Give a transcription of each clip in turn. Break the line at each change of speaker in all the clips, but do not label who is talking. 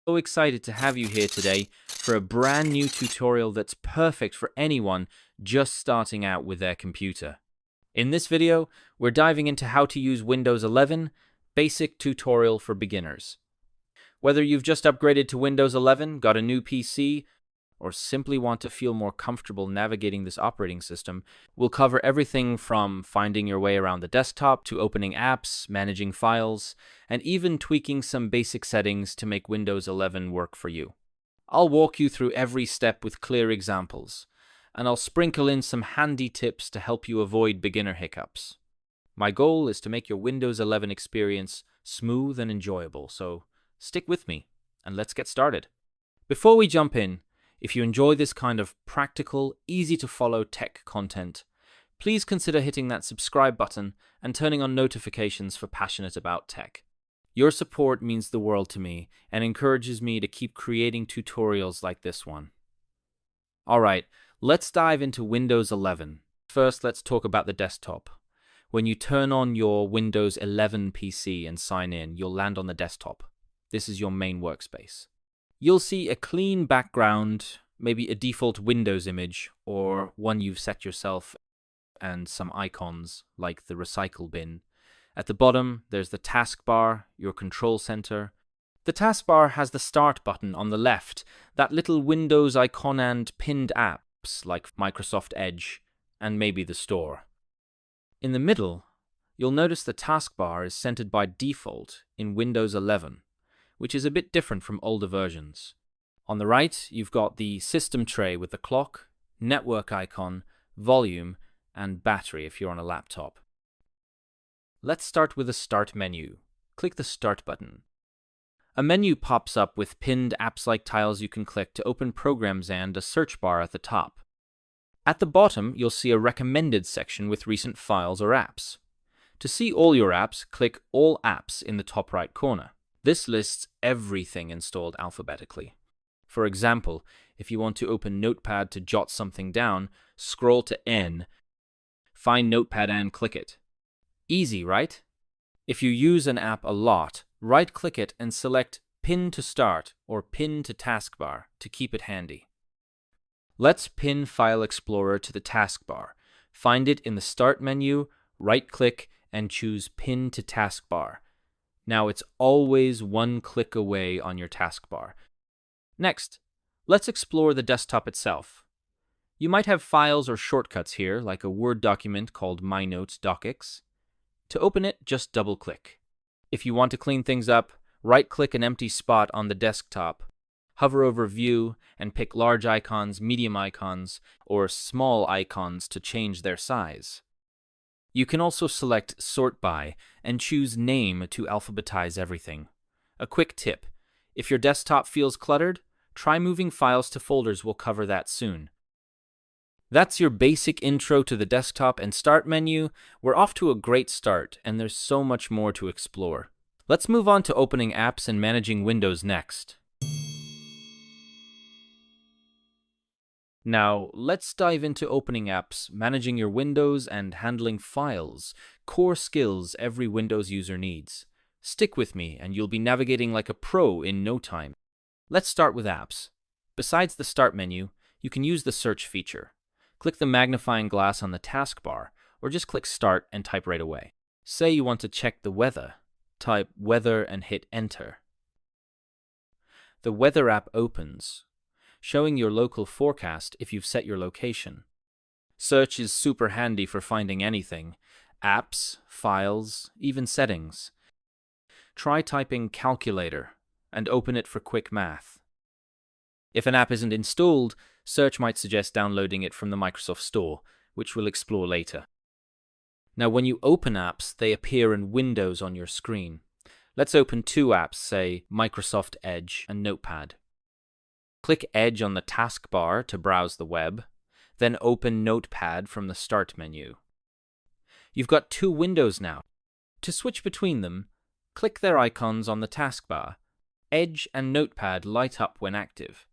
So excited to have you here today for a brand new tutorial that's perfect for anyone just starting out with their computer. In this video, we're diving into how to use Windows 11 Basic Tutorial for Beginners. Whether you've just upgraded to Windows 11, got a new PC, or simply want to feel more comfortable navigating this operating system, we'll cover everything from finding your way around the desktop to opening apps, managing files, and even tweaking some basic settings to make Windows 11 work for you. I'll walk you through every step with clear examples, and I'll sprinkle in some handy tips to help you avoid beginner hiccups. My goal is to make your Windows 11 experience smooth and enjoyable, so stick with me, and let's get started. Before we jump in, if you enjoy this kind of practical, easy-to-follow tech content, please consider hitting that subscribe button and turning on notifications for passionate about tech. Your support means the world to me and encourages me to keep creating tutorials like this one. Alright, let's dive into Windows 11. First, let's talk about the desktop. When you turn on your Windows 11 PC and sign in, you'll land on the desktop. This is your main workspace. You'll see a clean background, maybe a default Windows image, or one you've set yourself, and some icons like the recycle bin. At the bottom, there's the taskbar, your control center. The taskbar has the start button on the left, that little Windows icon and pinned apps like Microsoft Edge, and maybe the store. In the middle, you'll notice the taskbar is centered by default in Windows 11. Which is a bit different from older versions. On the right, you've got the system tray with the clock, network icon, volume, and battery if you're on a laptop. Let's start with the Start menu. Click the Start button. A menu pops up with pinned apps-like tiles you can click to open programs and a search bar at the top. At the bottom, you'll see a recommended section with recent files or apps. To see all your apps, click All Apps in the top right corner. This lists everything installed alphabetically. For example, if you want to open Notepad to jot something down, scroll to N, find Notepad and click it. Easy, right? If you use an app a lot, right-click it and select Pin to Start or Pin to Taskbar to keep it handy. Let's pin File Explorer to the taskbar. Find it in the Start menu, right-click, and choose Pin to Taskbar. Now it's always one click away on your taskbar. Next, let's explore the desktop itself. You might have files or shortcuts here, like a Word document called My Notes docx. To open it, just double-click. If you want to clean things up, right-click an empty spot on the desktop, hover over View, and pick large icons, medium icons, or small icons to change their size. You can also select Sort By and choose Name to alphabetize everything. A quick tip: if your desktop feels cluttered, try moving files to folders. We'll cover that soon. That's your basic intro to the desktop and Start menu. We're off to a great start, and there's so much more to explore. Let's move on to opening apps and managing Windows next. Now, let's dive into opening apps, managing your Windows, and handling files, core skills every Windows user needs. Stick with me, and you'll be navigating like a pro in no time. Let's start with apps. Besides the Start menu, you can use the search feature. Click the magnifying glass on the taskbar, or just click Start and type right away. Say you want to check the weather. Type Weather and hit Enter. The Weather app opens, showing your local forecast if you've set your location. Search is super handy for finding anything: apps, files, even settings. Try typing calculator and open it for quick math. If an app isn't installed, Search might suggest downloading it from the Microsoft Store, which we'll explore later. Now, when you open apps, they appear in windows on your screen. Let's open two apps, say Microsoft Edge and Notepad. Click Edge on the taskbar to browse the web, then open Notepad from the Start menu. You've got two windows now. To switch between them, click their icons on the taskbar. Edge and Notepad light up when active.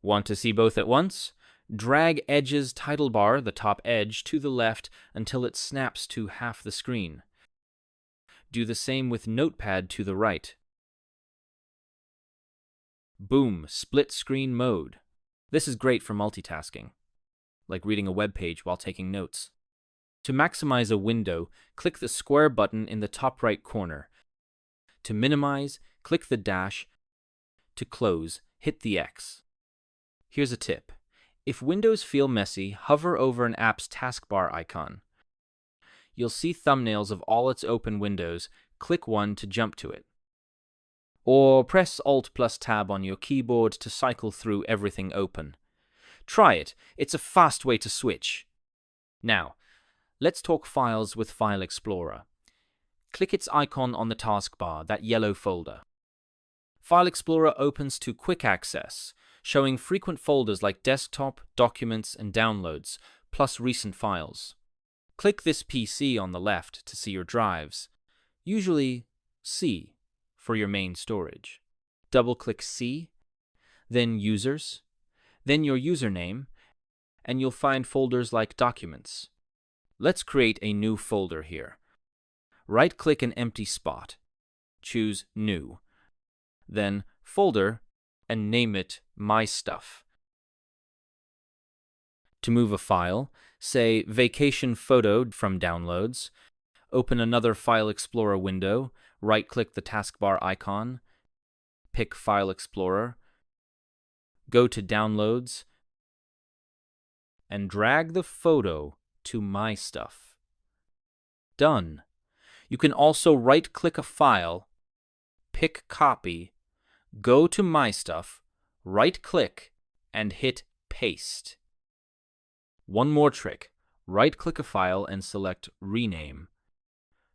Want to see both at once? Drag Edge's title bar, the top edge, to the left until it snaps to half the screen. Do the same with Notepad to the right. Boom, split screen mode. This is great for multitasking, like reading a web page while taking notes. To maximize a window, click the square button in the top right corner. To minimize, click the dash. To close, hit the X. Here's a tip. If windows feel messy, hover over an app's taskbar icon. You'll see thumbnails of all its open windows. Click one to jump to it. Or press Alt plus Tab on your keyboard to cycle through everything open. Try it. It's a fast way to switch. Now, let's talk files with File Explorer. Click its icon on the taskbar, that yellow folder. File Explorer opens to quick access, showing frequent folders like desktop, documents, and downloads, plus recent files. Click this PC on the left to see your drives, usually C for your main storage. Double-click C, then Users, then your username, and you'll find folders like Documents. Let's create a new folder here. Right-click an empty spot, choose New, then Folder, and name it My Stuff. To move a file, say Vacation Photo from Downloads, open another File Explorer window, right-click the taskbar icon, pick File Explorer, go to Downloads, and drag the photo to My Stuff. Done. You can also right-click a file, pick Copy, go to My Stuff, right-click, and hit Paste. One more trick. Right-click a file and select Rename.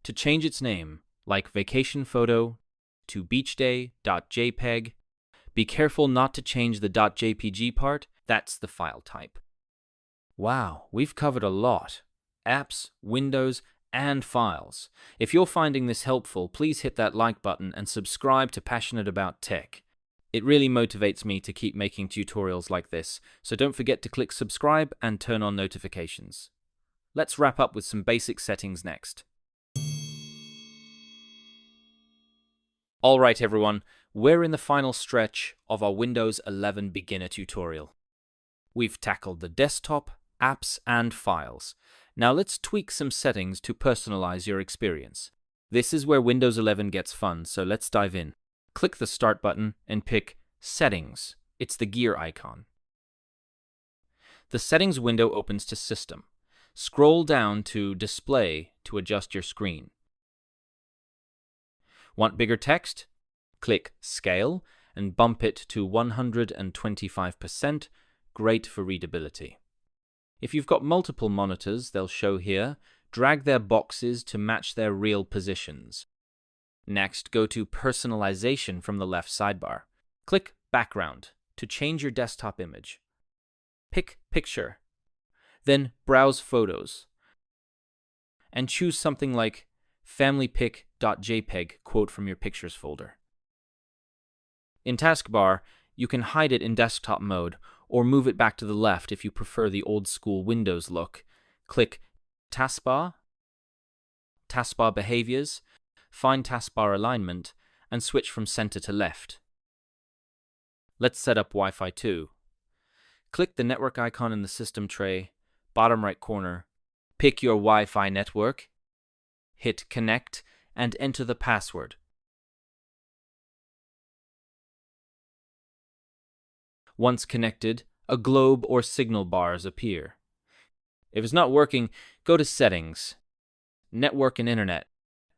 To change its name, like Vacation Photo, to beachday.jpg, be careful not to change the .jpg part, that's the file type. Wow, we've covered a lot. Apps, windows, and files. If you're finding this helpful, please hit that like button and subscribe to Passionate About Tech. It really motivates me to keep making tutorials like this, so don't forget to click subscribe and turn on notifications. Let's wrap up with some basic settings next. Alright everyone, we're in the final stretch of our Windows 11 beginner tutorial. We've tackled the desktop, apps, and files. Now let's tweak some settings to personalize your experience. This is where Windows 11 gets fun, so let's dive in. Click the Start button and pick Settings. It's the gear icon. The Settings window opens to System. Scroll down to Display to adjust your screen. Want bigger text? Click Scale and bump it to 125%. Great for readability. If you've got multiple monitors, they'll show here. Drag their boxes to match their real positions. Next, go to Personalization from the left sidebar. Click Background to change your desktop image. Pick Picture. Then Browse Photos. And choose something like familypic.jpg quote from your Pictures folder. In Taskbar, you can hide it in desktop mode or move it back to the left if you prefer the old-school Windows look. Click Taskbar, Taskbar Behaviors, find Taskbar Alignment, and switch from center to left. Let's set up Wi-Fi 2. Click the network icon in the system tray, bottom right corner, pick your Wi-Fi network, hit Connect, and enter the password. Once connected, a globe or signal bars appear. If it's not working, go to Settings, Network and Internet,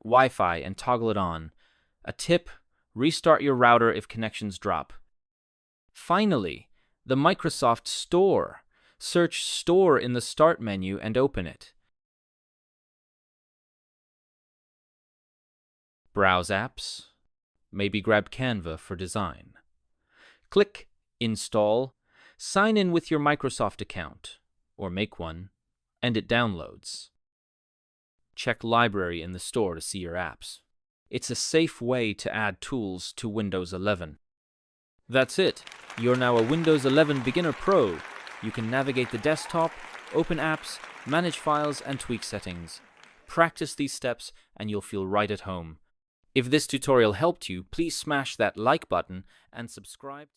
Wi-Fi, and toggle it on. A tip, restart your router if connections drop. Finally, the Microsoft Store. Search Store in the Start menu and open it. Browse apps. Maybe grab Canva for design. Click Install. Sign in with your Microsoft account, or make one, and it downloads. Check Library in the store to see your apps. It's a safe way to add tools to Windows 11. That's it. You're now a Windows 11 Beginner Pro. You can navigate the desktop, open apps, manage files, and tweak settings. Practice these steps and you'll feel right at home. If this tutorial helped you, please smash that like button and subscribe.